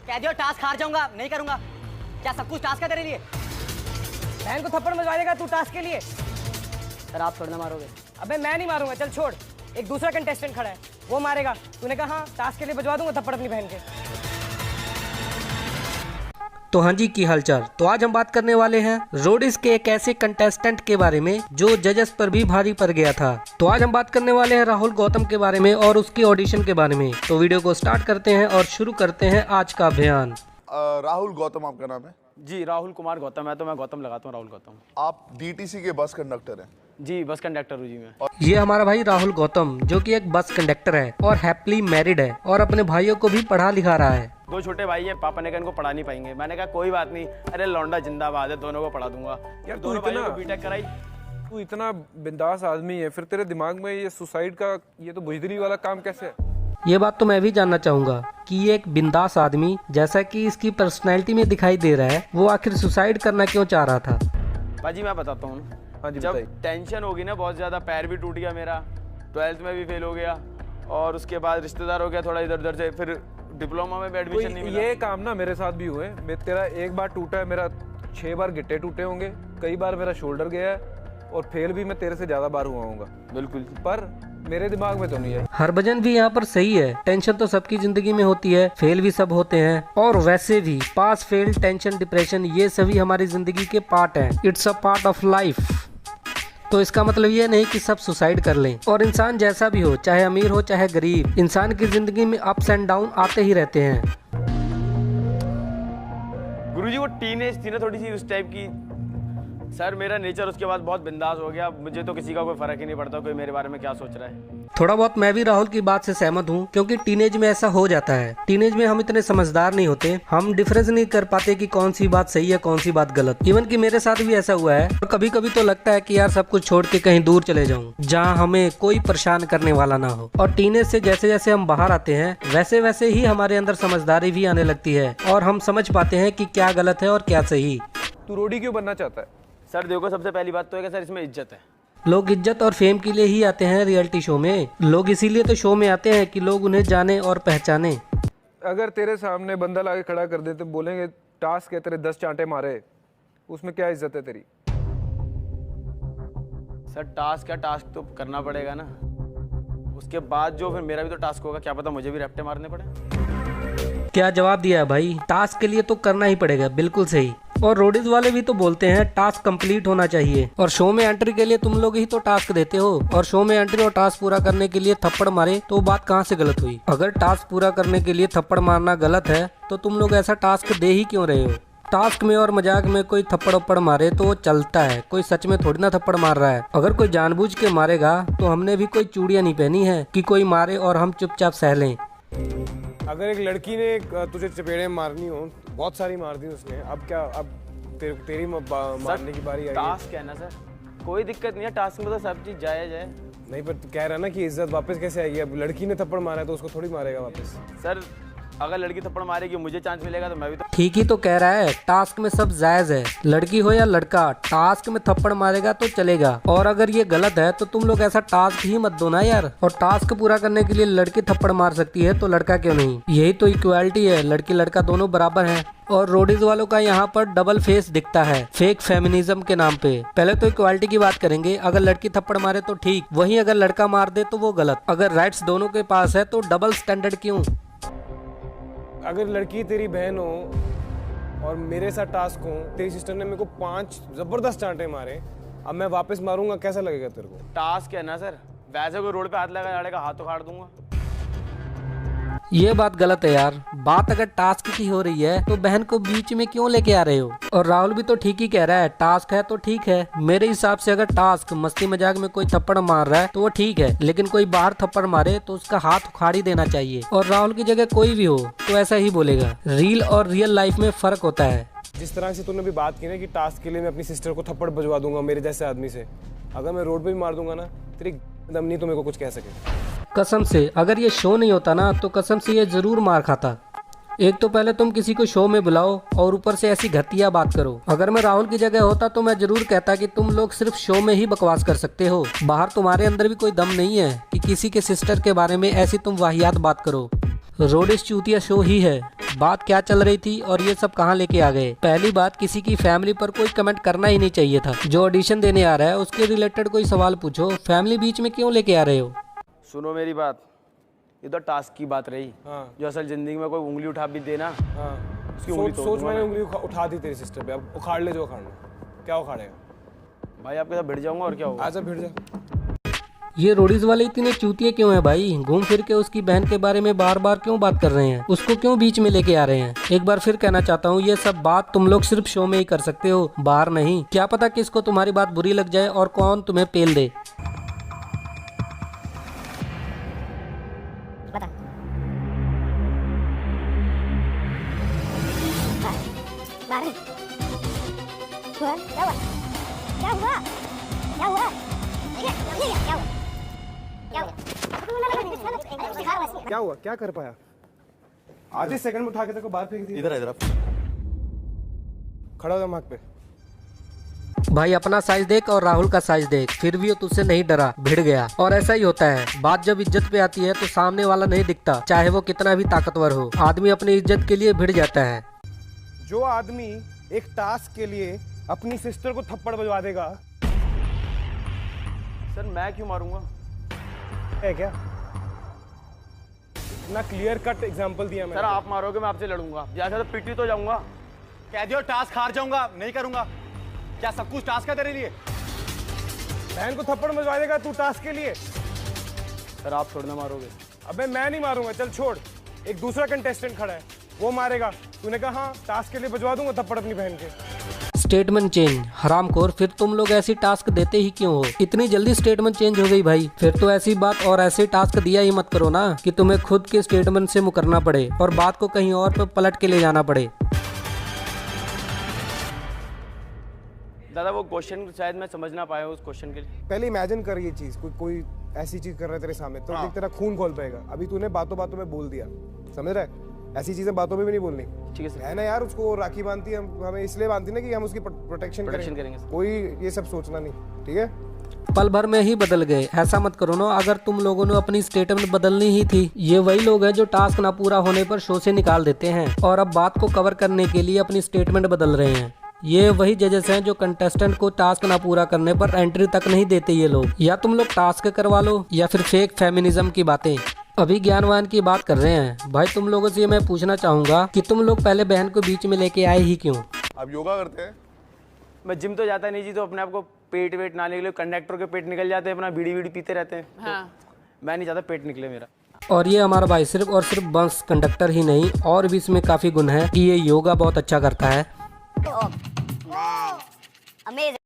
कह दियो टास्क हार जाऊंगा, नहीं करूंगा। क्या सब कुछ टास्क है तेरे लिए? बहन को थप्पड़ मजवा देगा तू टास्क के लिए? सर आप थोड़ी ना मारोगे। अबे मैं नहीं मारूंगा, चल छोड़। एक दूसरा कंटेस्टेंट खड़ा है, वो मारेगा। तूने कहा हाँ टास्क के लिए बजवा दूंगा थप्पड़ अपनी बहन के। तो हाँ जी, की हालचाल। तो आज हम बात करने वाले हैं रोडिस के एक ऐसे कंटेस्टेंट के बारे में जो जजेस पर भी भारी पड़ गया था। तो आज हम बात करने वाले हैं राहुल गौतम के बारे में और उसकी ऑडिशन के बारे में। तो वीडियो को स्टार्ट करते हैं और शुरू करते हैं आज का अभियान। राहुल गौतम आपका नाम है? जी राहुल कुमार गौतम है, तो मैं गौतम लगाता हूँ, राहुल गौतम। आप डीटीसी के बस कंडक्टर हैं? जी बस कंडक्टर हूँ जी मैं। ये हमारा भाई राहुल गौतम जो कि एक बस कंडक्टर है और हैप्पीली मैरिड है और अपने भाइयों को भी पढ़ा लिखा रहा है। 2 छोटे भाई हैं, पापा ने कहा इनको पढ़ा नहीं पाएंगे। मैंने कहा कोई बात नहीं, अरे लौंडा जिंदाबाद है, दोनों को पढ़ा दूंगा। यार तू दोनों भाइयों इतना को बीटेक कराई। तू इतना बिंदास आदमी है, फिर तेरे दिमाग में ये सुसाइड का, ये तो बुजदिली वाला काम कैसे है? ये बात तो मैं भी जानना चाहूंगा कि ये एक बिंदास आदमी जैसा कि इसकी पर्सनैलिटी में दिखाई दे रहा है, वो आखिर सुसाइड करना क्यों चाह रहा था? भाजी मैं बताता हूँ। हाँ जी जब बताइए। टेंशन होगी ना बहुत ज़्यादा, पैर भी टूट गया मेरा, 12th में भी फेल हो गया, और उसके बाद रिश्तेदार हो गया थोड़ा इधर उधर से, फिर डिप्लोमा में भी एडमिशन नहीं मिला। ये काम ना मेरे साथ भी हुए। मैं तेरा एक बार टूटा है, मेरा 6 बार गिट्टे टूटे होंगे, कई बार मेरा शोल्डर गया है, और फेल भी मैं तेरे से ज्यादा बार हुआ हूँ। बिल्कुल। पर मेरे दिमाग में तो नहीं है। हरभजन भी यहाँ पर सही है। टेंशन तो सबकी जिंदगी में होती है, फेल भी सब होते हैं, और वैसे भी पास फेल, टेंशन, डिप्रेशन, ये सभी हमारी जिंदगी के पार्ट हैं। It's a part of life. तो इसका मतलब ये नहीं कि सब सुसाइड कर लें। और इंसान जैसा भी हो, चाहे अमीर हो चाहे गरीब, इंसान की जिंदगी में अप्स एंड डाउन आते ही रहते हैं। गुरुजी वो टीनेज थी ना थोड़ी सी उस टाइप की। सर मेरा नेचर उसके बाद बहुत बिंदास हो गया, मुझे तो किसी का कोई फर्क ही नहीं पड़ता कोई मेरे बारे में क्या सोच रहा है। थोड़ा बहुत मैं भी राहुल की बात से सहमत हूँ, क्योंकि टीनेज में ऐसा हो जाता है। टीनेज में हम इतने समझदार नहीं होते, हम डिफरेंस नहीं कर पाते कि कौन सी बात सही है कौन सी बात गलत। इवन कि मेरे साथ भी ऐसा हुआ है, और कभी कभी तो लगता है कि यार सब कुछ छोड़ के कहीं दूर चले जाऊं जहाँ हमें कोई परेशान करने वाला ना हो। और टीनेज से जैसे जैसे हम बाहर आते हैं वैसे वैसे ही हमारे अंदर समझदारी भी आने लगती है, और हम समझ पाते हैं कि क्या गलत है और क्या सही। तू रोडी क्यों बनना चाहता है? सर देखो सबसे पहली बात तो है कि सर इसमें इज्जत है। लोग इज्जत और फेम के लिए ही आते हैं रियलिटी शो में। लोग इसीलिए तो शो में आते हैं कि लोग उन्हें जाने और पहचाने। अगर तेरे सामने बंदा लाके खड़ा कर दे तो बोलेंगे टास्क है, तेरे 10 चांटे मारे, उसमें क्या इज्जत है तेरी? सर टास्क है, टास्क तो करना पड़ेगा ना। उसके बाद जो फिर मेरा भी तो टास्क होगा, क्या पता मुझे भी रैप्टे मारने पड़े। क्या जवाब दिया है भाई, टास्क के लिए तो करना ही पड़ेगा। बिल्कुल सही। और रोडीज वाले भी तो बोलते हैं टास्क कंप्लीट होना चाहिए, और शो में एंट्री के लिए तुम लोग ही तो टास्क देते हो, और शो में एंट्री और टास्क पूरा करने के लिए थप्पड़ मारे तो बात कहाँ से गलत हुई? अगर टास्क पूरा करने के लिए थप्पड़ मारना गलत है तो तुम लोग ऐसा टास्क दे ही क्यों रहे हो? टास्क में और मजाक में कोई थप्पड़ वप्पड़ मारे तो वो चलता है, कोई सच में थोड़ी ना थप्पड़ मार रहा है। अगर कोई जानबूझ के मारेगा तो हमने भी कोई चूड़ियां नहीं पहनी है कि कोई मारे और हम चुपचाप सह लें। अगर एक लड़की ने तुझे चपेड़े मारनी हो, बहुत सारी मार दी उसने, अब क्या? अब तेरी मारने की बारी आई है। टास्क है ना सर, कोई दिक्कत नहीं है, टास्क में तो सब चीज जायज है। नहीं पर तू कह रहा ना कि इज्जत वापस कैसे आएगी? अब लड़की ने थप्पड़ मारा है तो उसको थोड़ी मारेगा वापस। सर अगर लड़की थप्पड़ मारेगी, मुझे चांस मिलेगा तो मैं भी तो। ठीक ही तो कह रहा है, टास्क में सब जायज है। लड़की हो या लड़का, टास्क में थप्पड़ मारेगा तो चलेगा। और अगर ये गलत है तो तुम लोग ऐसा टास्क ही मत दो ना यार। और टास्क पूरा करने के लिए लड़की थप्पड़ मार सकती है तो लड़का क्यों नहीं? यही तो इक्वालिटी है, लड़की लड़का दोनों बराबर हैं। और रोडीज वालों का यहाँ पर डबल फेस दिखता है, फेक फेमिनिज्म के नाम पे। पहले तो इक्वालिटी की बात करेंगे, अगर लड़की थप्पड़ मारे तो ठीक, वहीं अगर लड़का मार दे तो वो गलत। अगर राइट्स दोनों के पास है तो डबल स्टैंडर्ड क्यों? अगर लड़की तेरी बहन हो और मेरे साथ टास्क हो, तेरी सिस्टर ने मेरे को 5 जबरदस्त चांटे मारे, अब मैं वापस मारूंगा, कैसा लगेगा तेरे को? टास्क है ना सर, वैसे कोई रोड पे हाथ लगा लड़ेगा, हाथ तो काट दूंगा। ये बात गलत है यार। बात अगर टास्क की हो रही है तो बहन को बीच में क्यों लेके आ रहे हो? और राहुल भी तो ठीक ही कह रहा है, टास्क है तो ठीक है। मेरे हिसाब से अगर टास्क मस्ती मजाक में कोई थप्पड़ मार रहा है तो वो ठीक है, लेकिन कोई बाहर थप्पड़ मारे तो उसका हाथ उखाड़ ही देना चाहिए। और राहुल की जगह कोई भी हो तो ऐसा ही बोलेगा। रील और रियल लाइफ में फर्क होता है। जिस तरह से तूने भी बात की ना कि टास्क के लिए मैं अपनी सिस्टर को थप्पड़ बजवा दूंगा मेरे जैसे आदमी से, अगर मैं रोड पे भी मार दूंगा ना, तेरी दम नहीं तो मेरे को कुछ कह सके। कसम से, अगर ये शो नहीं होता ना तो कसम से ये जरूर मार खाता। एक तो पहले तुम किसी को शो में बुलाओ और ऊपर से ऐसी घटिया बात करो। अगर मैं राहुल की जगह होता तो मैं जरूर कहता कि तुम लोग सिर्फ शो में ही बकवास कर सकते हो, बाहर तुम्हारे अंदर भी कोई दम नहीं है कि किसी के सिस्टर के बारे में ऐसी तुम वाहियात बात करो। रोडिस चूतिया शो ही है बात क्या चल रही थी और ये सब कहाँ लेके आ गए। पहली बात, किसी की फैमिली पर कोई कमेंट करना ही नहीं चाहिए था। जो ऑडिशन देने आ रहा है उसके रिलेटेड कोई सवाल पूछो, फैमिली बीच में क्यों लेके आ रहे हो। सुनो मेरी बात, ये तो टास्क की बात रही। हाँ। जो असल जिंदगी में कोई उंगली उठा भी देना, हाँ उसकी उंगली तोड़ सोच दूंगा मैंने मैं। उंगली उठा दी तेरी सिस्टर पे, अब उखाड़ ले जो उखाड़ना। क्या उखाड़ेगा भाई आपके साथ भिड़ जाऊंगा और क्या होगा। आजा भिड़ जा। ये रोडीज वाले इतने चूतिए क्यों हैं भाई, घूम फिर के उसकी बहन के बारे में बार बार क्यों बात कर रहे हैं, उसको क्यों बीच में लेके आ रहे हैं। एक बार फिर कहना चाहता हूँ, ये सब बात तुम लोग सिर्फ शो में ही कर सकते हो, बाहर नहीं। क्या पता किसको तुम्हारी बात बुरी लग जाए और कौन तुम्हें पेल दे। क्या हुआ, क्या कर पाया? आधे सेकंड में उठा के तेरे को बाहर फेंक दिया। इधर इधर आप खड़ा हो जा मार्ग पे। भाई अपना साइज देख और राहुल का साइज देख, फिर भी वो तुझसे नहीं डरा, भिड़ गया। और ऐसा ही होता है, बात जब इज्जत पे आती है तो सामने वाला नहीं दिखता, चाहे वो कितना भी ताकतवर हो। आदमी अपनी इज्जत के लिए भिड़ जाता है। जो आदमी एक टास्क के लिए अपनी सिस्टर को थप्पड़ बजवा देगा, सर मैं क्यों मारूंगा। है क्या? इतना क्लियर कट एग्जांपल दिया मैंने। सर आप मारोगे मैं आपसे लड़ूंगा, जैसे तो पिटी तो जाऊंगा। कह दियो टास्क हार जाऊंगा, नहीं करूंगा। क्या सब कुछ टास्क है तेरे लिए? बहन को थप्पड़ बजवा देगा तू टास्क के लिए? सर आप छोड़ना मारोगे। अबे मैं नहीं मारूंगा, चल छोड़। एक दूसरा कंटेस्टेंट खड़ा है, वो मारेगा। तूने कहा हाँ टास्क के लिए बजवा दूंगा थप्पड़ अपनी बहन के। स्टेटमेंट चेंज, हरामखोर, फिर तुम लोग ऐसी टास्क देते ही क्यों हो। इतनी जल्दी स्टेटमेंट चेंज हो गई भाई, फिर तो ऐसी बात और ऐसे टास्क दिया ही मत करो ना कि तुम्हें खुद के स्टेटमेंट से मुकरना पड़े और बात को कहीं और पे पलट के ले जाना पड़े। दादा वो क्वेश्चन शायद मैं समझ ना पाया, उस क्वेश्चन के लिए। पहले इमेजिन कर ये चीज, कोई ऐसी चीज कर रहा है तेरे सामने तो देख तेरा खून खोल पाएगा। अभी तूने बातों बातों में बोल दिया, समझ रहा है? ऐसी चीजें बातों में भी नहीं बोलनी। ठीक है सर। है ना यार, उसको राखी बांधती है, हमें इसलिए बांधती ना कि हम उसकी प्रोटेक्शन करेंगे। कोई ये सब सोचना नहीं, ठीक है? पल भर में ही बदल गए, ऐसा मत करो ना। अगर तुम लोगों ने अपनी स्टेटमेंट बदलनी ही थी। ये वही लोग हैं जो टास्क ना पूरा होने पर शो से निकाल देते हैं और अब बात को कवर करने के लिए अपनी स्टेटमेंट बदल रहे हैं। ये वही जजेस हैं जो कंटेस्टेंट को टास्क ना पूरा करने पर एंट्री तक नहीं देते ये लोग। या तुम लोग टास्क करवा लो या फिर फेक फेमिनिज्म की बातें। अभी ज्ञानवान की बात कर रहे हैं भाई। तुम लोगों से मैं पूछना चाहूंगा कि तुम लोग पहले बहन को बीच में लेके आए ही क्यों। आप योगा करते हैं? मैं जिम तो जाता नहीं जी, तो अपने आप को पेट वेट ना निकले। कंडक्टर के पेट निकल जाते हैं, अपना बीड़ी वीड़ी पीते रहते हैं। हाँ। तो मैं नहीं चाहता पेट निकले मेरा। और ये हमारा भाई सिर्फ और सिर्फ बस कंडक्टर ही नहीं, और भी इसमें काफी गुण है कि ये योगा बहुत अच्छा करता है। Amazing.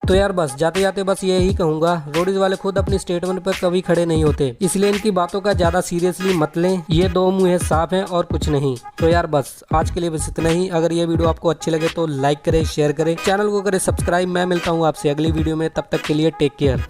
तो यार बस जाते जाते बस यही कहूंगा, रोडीज वाले खुद अपनी स्टेटमेंट पर कभी खड़े नहीं होते, इसलिए इनकी बातों का ज्यादा सीरियसली मत लें। ये दो मुंह साफ हैं और कुछ नहीं। तो यार बस आज के लिए बस इतना ही। अगर ये वीडियो आपको अच्छी लगे तो लाइक करें, शेयर करें, चैनल को करें सब्सक्राइब। मैं मिलता हूँ आपसे अगली वीडियो में, तब तक के लिए टेक केयर।